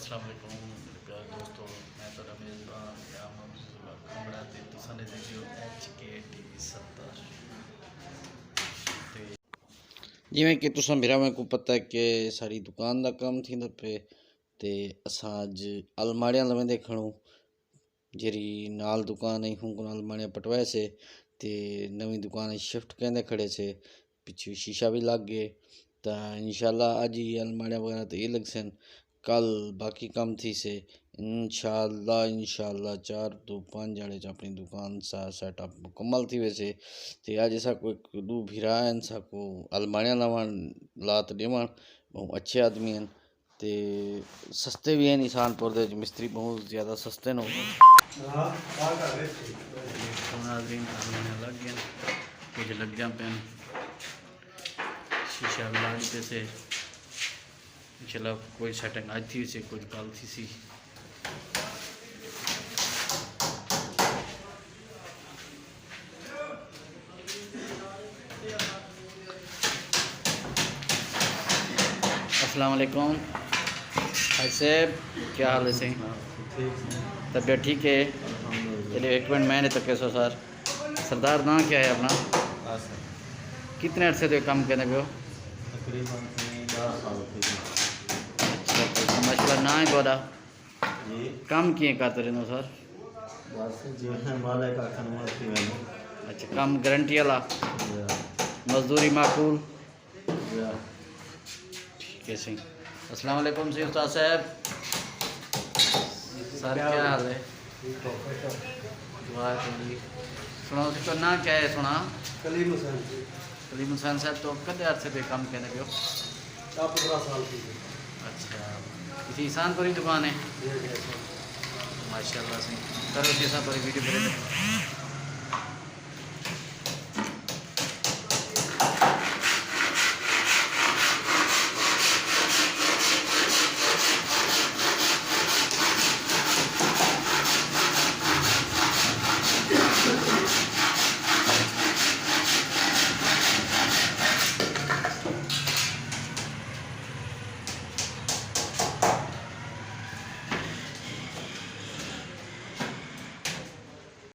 अस्सलाम वालेकुम मेरे प्यारे दोस्तों, मैं तो मेज़बान खंबड़ा ते तुसां ने देखियो HK TV 70 ते जिवें कि तुसां भरावां को पता है कि साड़ी दुकान दा काम थींदा पे ते असां अज अलमाड़ियां लवेंदे खणूं जेरी नाल दुकान है हुन अलमाड़ियां पटवाए से ते नवी दुकान शिफ्ट कहंदे खड़े से पिछू शीशा भी लग गए तो इंशाल्लाह अज ही अलमाड़ियां वगैरह तो ये लग सन कल बाकी काम थी से इंशाल्लाह 4 तो 5 जाड़े अपनी दुकान सा सेटअप मुकम्मल थी वैसे ते आज ऐसा कोई दू भिरा सा को अलमाड़ियां लवण लात देवण बहुत अच्छे आदमी हैं ते सस्ते भी हैं निशानपुर दे मिस्त्री बहुत ज़्यादा सस्ते न लग गए कुछ लग जा पैन शीशा भी ला दी से इंशाल्लाह कोई सेटिंग आज थी से कुछ कल थी सी अस्सलाम वालेकुम भाई साहब, क्या हाल है सही? तबीयत ठीक है? चलिए एक मिनट मैंने तो कैसो सर सरदार ना क्या है अपना? कितने अर्से से काम करने पे हो? तकरीबन 10 साल अच्छा तो मसला ना है बोला काम किए करते रहना सर? बस जो है मालिक का खनमत थी मैंने। अच्छा काम गारंटी वाला मजदूरी माकूल ठीक है सही। अस्सलाम वालेकुम जी उस्ताद साहब, सर क्या हाल है? दुआ करिए। सुना उसका ना क्या है सुना? कलीम हुसैन कलीम हुसैन साहब तो कदे अर्से पे काम करने पे हो? 15 साल की। अच्छा किसी ईसानपुरी दुकान है माशाल्लाह से करो जैसा पर वीडियो बने